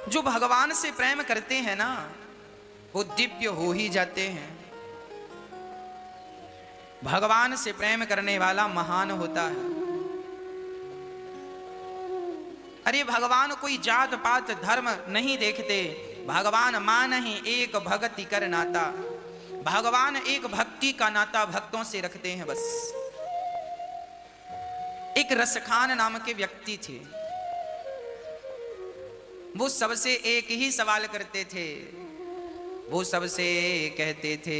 जो भगवान से प्रेम करते हैं ना वो दिव्य हो ही जाते हैं। भगवान से प्रेम करने वाला महान होता है। अरे भगवान कोई जात पात धर्म नहीं देखते, भगवान मान ही एक भक्ति कर नाता। भगवान एक भक्ति का नाता भक्तों से रखते हैं बस। एक रसखान नाम के व्यक्ति थे, वो सबसे एक ही सवाल करते थे। वो सबसे कहते थे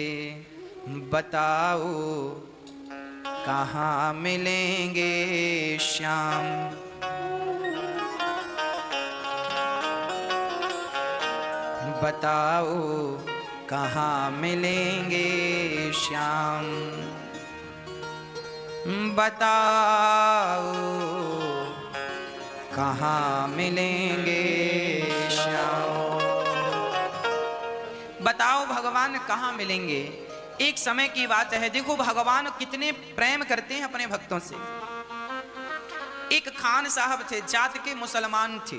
बताओ कहाँ मिलेंगे श्याम। बताओ कहाँ मिलेंगे श्याम। बताओ कहाँ मिलेंगे श्याम। बताओ भगवान कहाँ मिलेंगे। एक समय की बात है, देखो भगवान कितने प्रेम करते हैं अपने भक्तों से। एक खान साहब थे, जात के मुसलमान थे।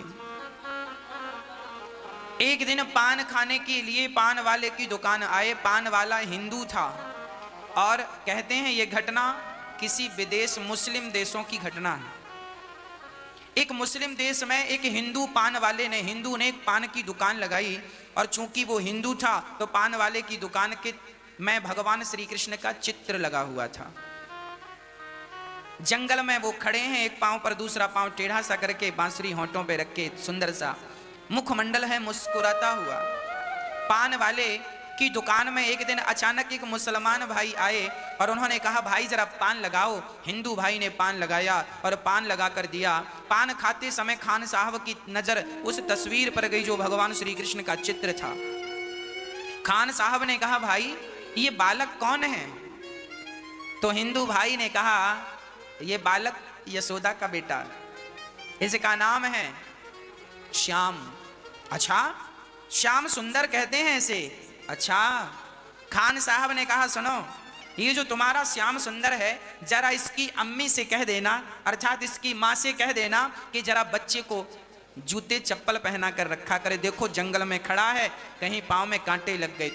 एक दिन पान खाने के लिए पान वाले की दुकान आए। पान वाला हिंदू था और कहते हैं ये घटना किसी विदेश मुस्लिम देशों की घटना है। एक मुस्लिम देश में एक हिंदू पान वाले ने एक पान की दुकान लगाई और चूंकि वो हिंदू था तो पान वाले की दुकान के में भगवान श्री कृष्ण का चित्र लगा हुआ था। जंगल में वो खड़े हैं, एक पांव पर दूसरा पांव टेढ़ा सा करके, बांसुरी होंठों पे रख के, सुंदर सा मुखमंडल है, मुस्कुराता हुआ। पान वाले की दुकान में एक दिन अचानक एक मुसलमान भाई आए और उन्होंने कहा भाई जरा पान लगाओ। हिंदू भाई ने पान लगाया और पान लगा कर दिया। पान खाते समय खान साहब की नजर उस तस्वीर पर गई जो भगवान श्री कृष्ण का चित्र था। खान साहब ने कहा भाई ये बालक कौन है? तो हिंदू भाई ने कहा ये बालक यशोदा का बेटा, इसका नाम है श्याम। अच्छा श्याम सुंदर कहते हैं इसे? अच्छा। खान साहब ने कहा सुनो, ये जो तुम्हारा श्याम सुंदर है जरा इसकी अम्मी से कह देना, अर्थात इसकी माँ से कह देना कि जरा बच्चे को जूते चप्पल पहना कर रखा करे। देखो जंगल में खड़ा है, कहीं पांव में कांटे लग गए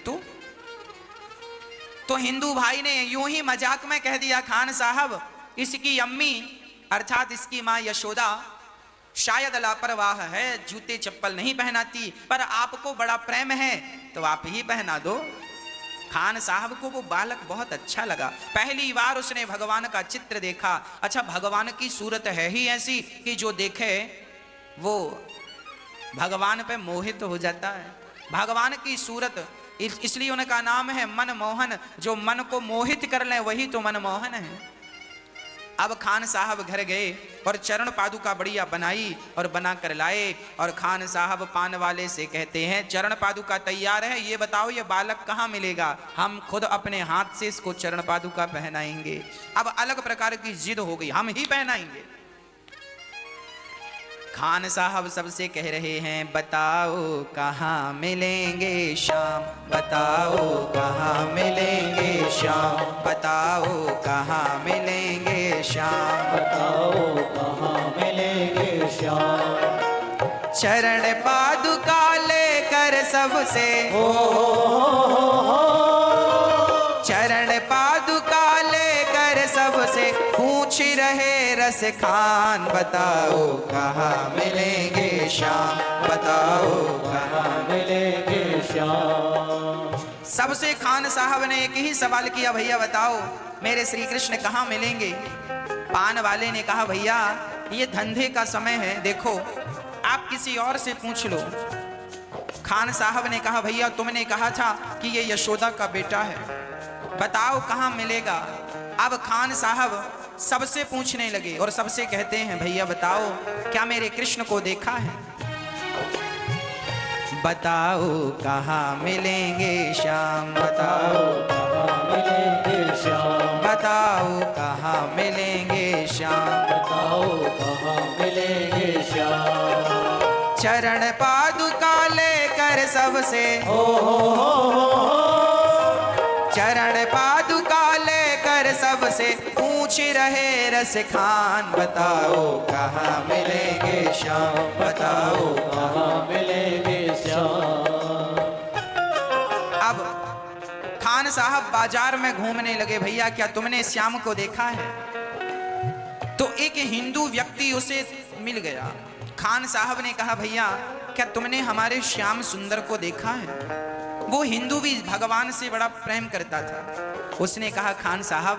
तो हिंदू भाई ने यूं ही मजाक में कह दिया खान साहब इसकी अम्मी अर्थात इसकी माँ यशोदा शायद लापरवाह है, जूते चप्पल नहीं पहनाती, पर आपको बड़ा प्रेम है तो आप ही पहना दो। खान साहब को वो बालक बहुत अच्छा लगा। पहली बार उसने भगवान का चित्र देखा। अच्छा भगवान की सूरत है ही ऐसी कि जो देखे वो भगवान पे मोहित हो जाता है। भगवान की सूरत इसलिए उनका नाम है मनमोहन। जो मन को मोहित कर ले वही तो मनमोहन है। अब खान साहब घर गए और चरण पादुका बढ़िया बनाई और बना कर लाए और खान साहब पान वाले से कहते हैं चरण पादुका तैयार है, ये बताओ ये बालक कहाँ मिलेगा, हम खुद अपने हाथ से इसको चरण पादुका पहनाएंगे। अब अलग प्रकार की जिद हो गई, हम ही पहनाएंगे। खान साहब सबसे कह रहे हैं बताओ कहाँ मिलेंगे श्याम। बताओ कहाँ मिलेंगे श्याम। बताओ कहाँ मिलेंगे श्याम। बताओ कहाँ मिलेंगे श्याम। चरण पादुका लेकर सबसे चरण पादुका लेकर सबसे पूछ रहे रस खान। बताओ कहाँ मिलेंगे श्याम। बताओ कहाँ मिलेंगे श्याम। सबसे खान साहब ने एक ही सवाल किया भैया बताओ मेरे श्री कृष्ण कहाँ मिलेंगे। पान वाले ने कहा भैया ये धंधे का समय है, देखो आप किसी और से पूछ लो। खान साहब ने कहा भैया तुमने कहा था कि ये यशोदा का बेटा है, बताओ कहाँ मिलेगा। अब खान साहब सबसे पूछने लगे और सबसे कहते हैं भैया बताओ क्या मेरे कृष्ण को देखा है। बताओ कहाँ मिलेंगे श्याम। बताओ कहाँ मिलेंगे श्याम। बताओ कहाँ मिलेंगे श्याम। बताओ कहाँ मिलेंगे श्याम। चरण पादुका लेकर सबसे चरण पादुका लेकर सबसे पूछ रहे रस खान। बताओ कहाँ मिलेंगे श्याम। बताओ कहाँ मिलेंगे खान साहब बाजार में घूमने लगे, भैया क्या तुमने श्याम को देखा है? तो एक हिंदू व्यक्ति उसे मिल गया। खान साहब ने कहा, भैया क्या तुमने हमारे श्याम सुंदर को देखा है? वो हिंदू भी भगवान से बड़ा प्रेम करता था। उसने कहा, खान साहब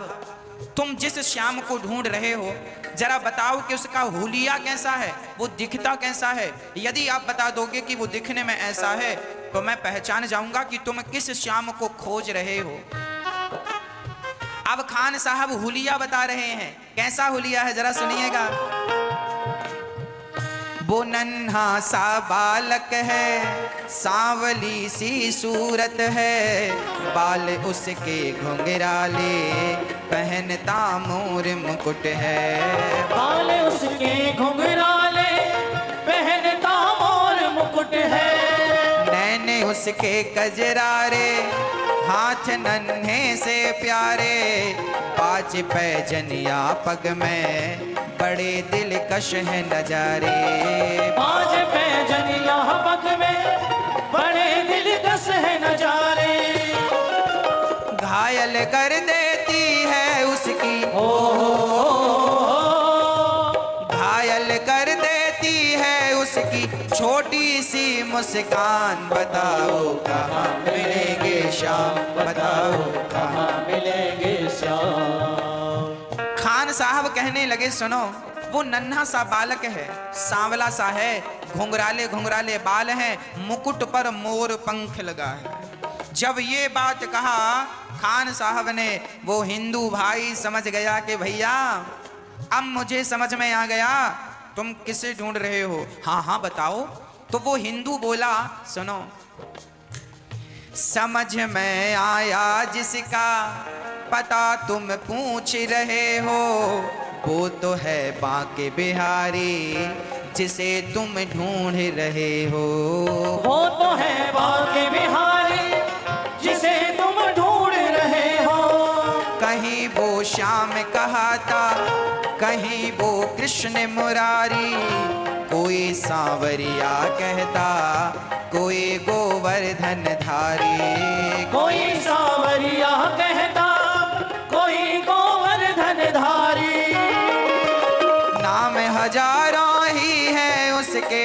तुम जिस श्याम को ढूंढ रहे हो, जरा बताओ कि उसका हुलिया कैसा है, वो दिखता कैसा है। यदि आप बता दोगे कि वो दिखने में ऐसा है तो मैं पहचान जाऊंगा कि तुम किस श्याम को खोज रहे हो। अब खान साहब हुलिया बता रहे हैं। कैसा हुलिया है जरा सुनिएगा। वो नन्हा सा बालक है, सांवली सी सूरत है, बाल उसके घुंघराले, पहनता मोर मुकुट है। बाल उसके घुंघराले, पहनता मोर मुकुट है। नैने उसके कजरारे, हाथ नन्हे से प्यारे, पाँच पैजनिया पग में, बड़े दिलकश है नजारे। पाँच पैजनिया पग में, बड़े दिलकश है नजारे। घायल कर देती है उसकी, घायल कर देती है उसकी छोटी सी मुस्कान। बताओ कहाँ मिलेंगे श्याम, बताओ कहाँ मिलेंगे श्याम। खान साहब कहने लगे, सुनो वो नन्हा सा बालक है, सांवला सा है, घुंघराले घुंघराले बाल हैं, मुकुट पर मोर पंख लगा है। जब ये बात कहा खान साहब ने, वो हिंदू भाई समझ गया कि भैया अब मुझे समझ में आ गया तुम किसे ढूंढ रहे हो। हाँ हाँ बताओ। तो वो हिंदू बोला, सुनो समझ में आया जिसका पता तुम पूछ रहे हो, वो तो है बांके बिहारी जिसे तुम ढूंढ रहे हो। वो तो है बांके बिहारी जिसे तुम ढूंढ रहे हो। कहीं वो श्याम कहाता, कहीं वो कृष्ण मुरारी, कोई सांवरिया कहता, कोई गोवर्धन धारी। कोई सांवरिया कहता, कोई गोवर्धन धारी। नाम हजारों ही है उसके,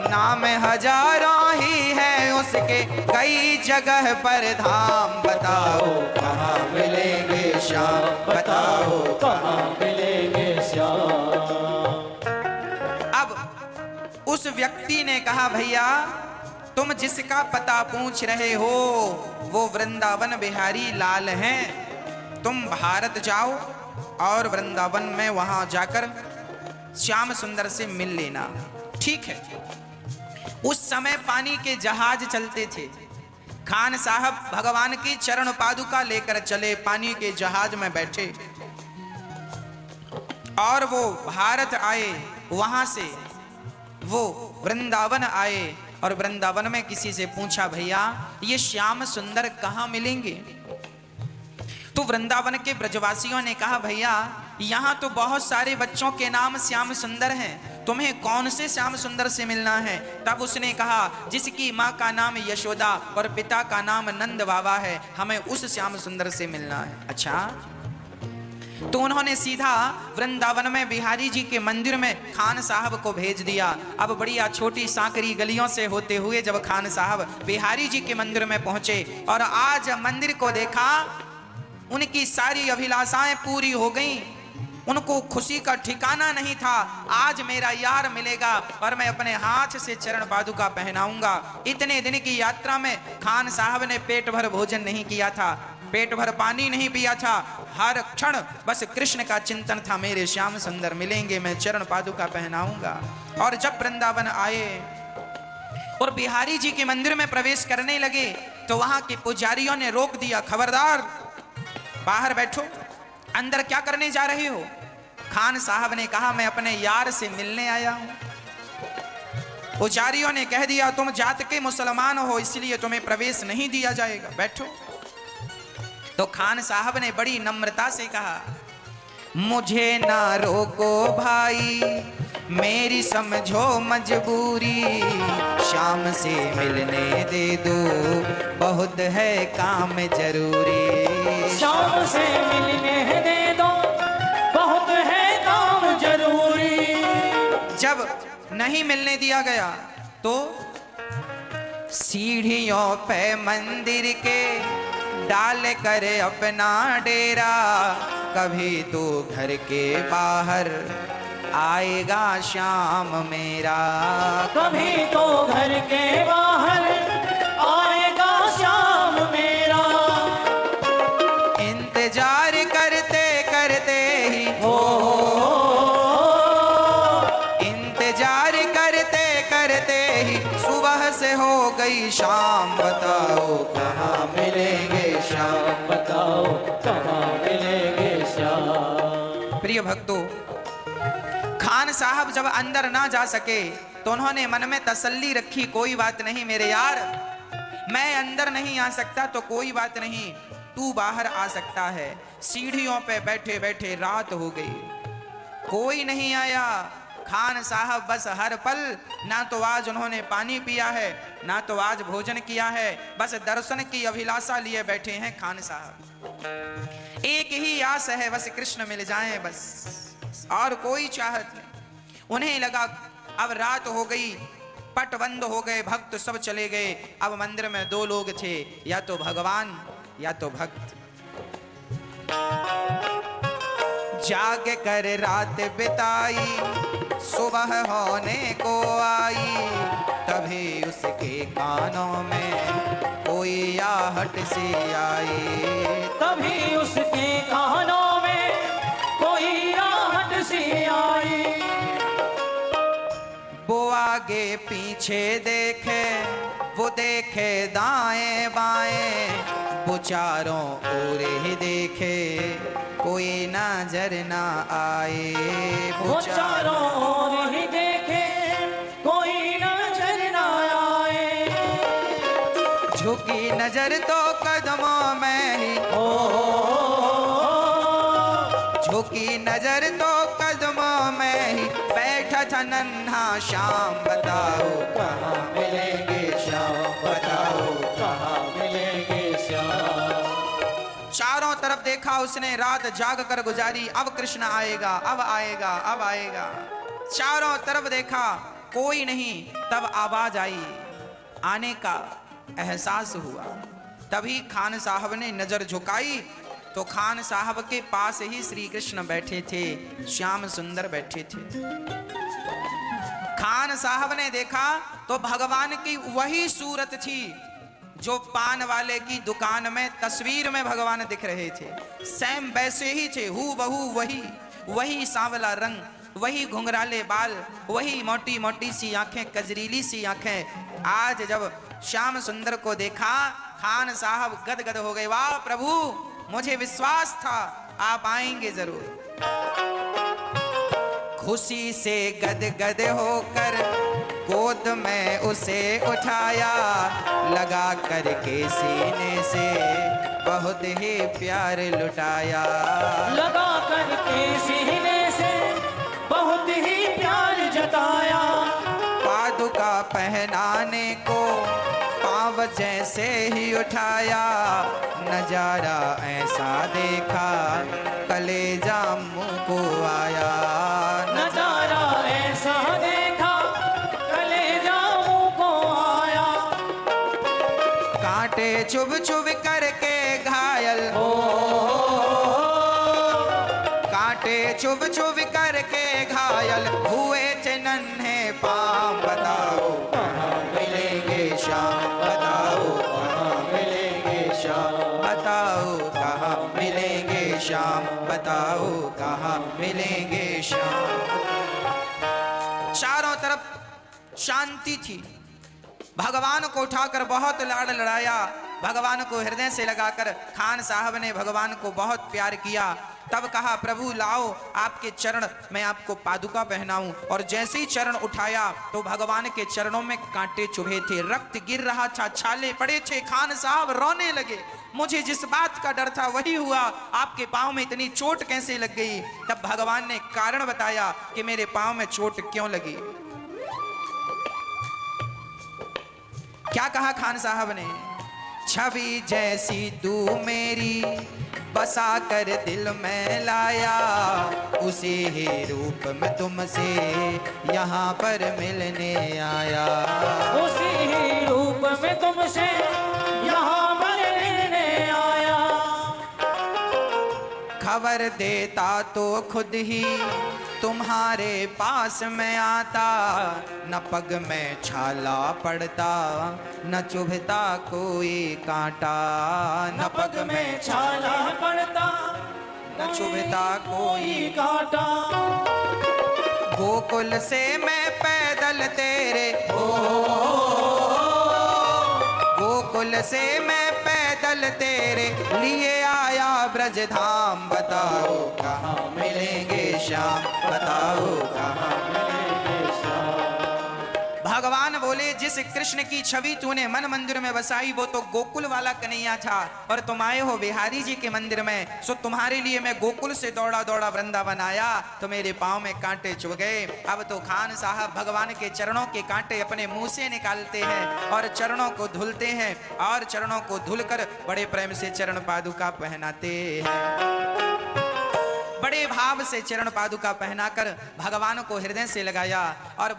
नाम हजारों ही है उसके, कई जगह पर धाम। बताओ कहाँ मिलेंगे श्याम, बताओ कहाँ मिलेंगे श्याम। अब उस व्यक्ति ने कहा, भैया तुम जिसका पता पूछ रहे हो वो वृंदावन बिहारी लाल हैं। तुम भारत जाओ और वृंदावन में वहां जाकर श्याम सुंदर से मिल लेना। ठीक है। उस समय पानी के जहाज चलते थे। खान साहब भगवान की चरण पादुका लेकर चले, पानी के जहाज में बैठे और वो भारत आए, वहां से वो वृंदावन आए और वृंदावन में किसी से पूछा, भैया ये श्याम सुंदर कहाँ मिलेंगे? तो वृंदावन के ब्रजवासियों ने कहा, भैया यहाँ तो बहुत सारे बच्चों के नाम श्याम सुंदर हैं, तुम्हें कौन से श्याम सुंदर से मिलना है? तब उसने कहा, जिसकी माँ का नाम यशोदा और पिता का नाम नंद बाबा है, हमें उस श्याम सुंदर से मिलना है। अच्छा। तो उन्होंने सीधा वृंदावन में बिहारी जी के मंदिर में खान साहब को भेज दिया। अब बढ़िया छोटी सांकरी गलियों से होते हुए जब खान साहब बिहारी जी के मंदिर में पहुंचे और आज मंदिर को देखा, उनकी सारी अभिलाषाएं पूरी हो गईं। उनको खुशी का ठिकाना नहीं था। आज मेरा यार मिलेगा और मैं अपने हाथ से चरण पादुका पहनाऊंगा। इतने दिन की यात्रा में खान साहब ने पेट भर भोजन नहीं किया था, पेट भर पानी नहीं पिया था। हर क्षण बस कृष्ण का चिंतन था, मेरे श्याम सुंदर मिलेंगे, मैं चरण पादुका पहनाऊंगा। और जब वृंदावन आए और बिहारी जी के मंदिर में प्रवेश करने लगे तो वहां के पुजारियों ने रोक दिया, खबरदार बाहर बैठो, अंदर क्या करने जा रहे हो? खान साहब ने कहा, मैं अपने यार से मिलने आया हूं। पुजारियों ने कह दिया, तुम जात के मुसलमान हो इसलिए तुम्हें प्रवेश नहीं दिया जाएगा, बैठो। तो खान साहब ने बड़ी नम्रता से कहा, मुझे ना रोको भाई, मेरी समझो मजबूरी, शाम से मिलने दे दो, बहुत है काम जरूरी। शाम से मिलने दे दो, बहुत है काम जरूरी। जब नहीं मिलने दिया गया तो सीढ़ियों पे मंदिर के डाल कर अपना डेरा, कभी तो घर के बाहर आएगा शाम मेरा। कभी तो घर के बाहर आएगा शाम मेरा। इंतजार करते करते ही हो इंतजार करते करते ही सुबह से हो गई शाम, बताओ कहाँ मिलेंगे शाम। बताओ कहाँ मिलेंगे शाम। प्रिय भक्तों, खान साहब जब अंदर ना जा सके तो उन्होंने मन में तसल्ली रखी, कोई बात नहीं मेरे यार, मैं अंदर नहीं आ सकता तो कोई बात नहीं, तू बाहर आ सकता है। सीढ़ियों पे बैठे बैठे रात हो गई, कोई नहीं आया। खान साहब बस हर पल ना तो आज उन्होंने पानी पिया है, ना तो आज भोजन किया है, बस दर्शन की अभिलाषा लिए बैठे हैं खान साहब। एक ही आस है, बस कृष्ण मिल जाएं बस, और कोई चाहत नहीं। उन्हें लगा अब रात हो गई, पट बंद हो गए, भक्त सब चले गए, अब मंदिर में दो लोग थे, या तो भगवान या तो भक्त। जाग कर रात बिताई, सुबह होने को आई, तभी उसके कानों में कोई आहट सी आई। तभी उसके कानों में कोई आहट सी आई। वो आगे पीछे देखे, वो देखे दाएं बाएं, वो चारों ओर ही देखे, कोई नजर ना आए। वो चारों ओर ही देखे, कोई नजर ना आए। झुकी नजर तो कदमों में ही, झुकी नजर तो कदमों में ही, बैठा था नन्हा श्याम, बताओ कहाँ मिलेंगे श्याम, बताओ कहाँ मिलेंगे श्याम। चारों तरफ देखा उसने, रात जाग कर गुजारी, अब कृष्ण आएगा, अब आएगा, अब आएगा। चारों तरफ देखा कोई नहीं, तब आवाज आई, आने का एहसास हुआ। तभी खान साहब ने नजर झुकाई तो खान साहब के पास ही श्री कृष्ण बैठे थे, श्याम सुंदर बैठे थे। खान साहब ने देखा तो भगवान की वही सूरत थी जो पान वाले की दुकान में तस्वीर में भगवान दिख रहे थे, सेम वैसे ही थे, हू बहू वही सांवला रंग, वही घुंघराले बाल, वही मोटी मोटी सी आंखें, कजरीली सी आंखें। आज जब श्याम सुंदर को देखा, खान साहब गदगद हो गए, वाह प्रभु, मुझे विश्वास था आप आएंगे जरूर। खुशी से गदगद होकर गोद में उसे उठाया, लगा करके सीने से बहुत ही प्यार लुटाया। लगा करके सीने से बहुत ही प्यार जताया। पादुका पहनाने को पाँव जैसे ही उठाया, नजारा ऐसा देखा कलेजा मुंह को आया। नजारा ऐसा देखा कलेजा मुंह को आया। कांटे चुभ चुभ करके घायल, कांटे चुभ चुभ करके घायल हुए थे नन्हे पाँव, बताओ कहाँ मिलेंगे श्याम, बताओ कहाँ मिलेंगे श्याम, बताओ कहाँ मिलेंगे श्याम, बताओ कहाँ मिलेंगे श्याम। चारों तरफ शांति थी। भगवान को उठाकर बहुत लाड़ लड़ाया, भगवान को हृदय से लगाकर खान साहब ने भगवान को बहुत प्यार किया। तब कहा प्रभु लाओ आपके चरण मैं आपको पादुका पहनाऊं। और जैसे ही चरण उठाया तो भगवान के चरणों में कांटे चुभे थे, रक्त गिर रहा था, छाले पड़े थे। खान साहब रोने लगे, मुझे जिस बात का डर था वही हुआ, आपके पांव में इतनी चोट कैसे लग गई? तब भगवान ने कारण बताया कि मेरे पांव में चोट क्यों लगी। क्या कहा खान साहब ने? छवि जैसी तू मेरी बसा कर दिल में लाया, उसी ही रूप में तुमसे यहाँ पर मिलने आया। उसी ही रूप में तुमसे यहाँ पर मिलने आया। खबर देता तो खुद ही तुम्हारे पास में आता, न पग में छाला पड़ता न चुभता कोई कांटा। न पग में छाला पड़ता न चुभता कोई कांटा। गोकुल से मैं पैदल तेरे गोकुल से मैं पैदल तेरे लिए आया ब्रज धाम। बताओ कहाँ मिलेंगे श्याम, बताओ कहाँ मिलेंगे श्याम। भगवान बोले जिस कृष्ण की छवि तूने मन मंदिर में बसाई वो तो गोकुल वाला कन्हैया था, और तुम आए हो बिहारी जी के मंदिर में, सो तुम्हारे लिए मैं गोकुल से दौड़ा दौड़ा वृंदावन आया तो मेरे पांव में कांटे चुभ गए। अब तो खान साहब भगवान के चरणों के कांटे अपने मुंह से निकालते हैं और चरणों को धुलते हैं, और चरणों को धुलकर बड़े प्रेम से चरण पादुका पहनाते हैं। बड़े भाव से चरण पादुका पहनाकर भगवान को हृदय से लगाया और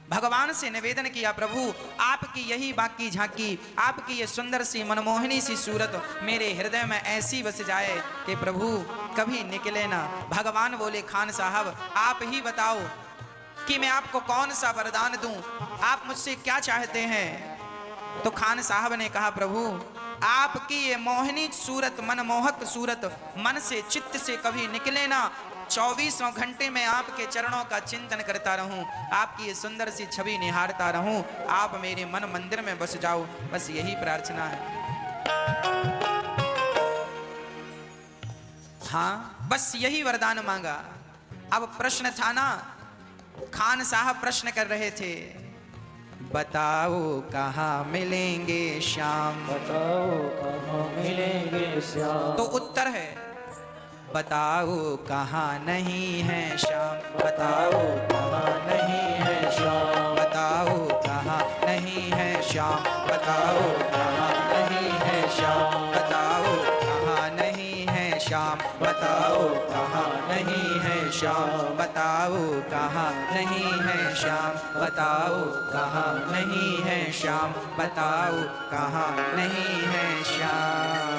भगवान से निवेदन किया, प्रभु आपकी यही बाकी झांकी, आपकी ये सुंदर सी मनमोहनी सी सूरत मेरे हृदय में ऐसी बस जाए कि प्रभु कभी निकले ना। भगवान बोले खान साहब आप ही बताओ कि मैं आपको कौन सा वरदान दूं, आप मुझसे क्या चाहते हैं? तो खान साहब ने कहा प्रभु आपकी ये मोहनी सूरत, मनमोहक सूरत मन से चित्त से कभी निकले ना। 24 घंटे में आपके चरणों का चिंतन करता रहूं, आपकी ये सुंदर सी छवि निहारता रहूं, आप मेरे मन मंदिर में बस जाओ, बस यही प्रार्थना है। हाँ बस यही वरदान मांगा। अब प्रश्न था ना, खान साहब प्रश्न कर रहे थे, बताओ कहाँ मिलेंगे श्याम, बताओ कहाँ मिलेंगे श्याम। तो उत्तर है बताओ कहाँ नहीं है श्याम, बताओ कहाँ नहीं है श्याम, बताओ कहाँ नहीं है श्याम, बताओ कहाँ नहीं है श्याम, बताओ कहाँ नहीं है श्याम, बताओ कहाँ नहीं है श्याम, बताओ कहाँ नहीं है श्याम, बताओ कहाँ नहीं है श्याम, बताओ कहाँ नहीं है श्याम।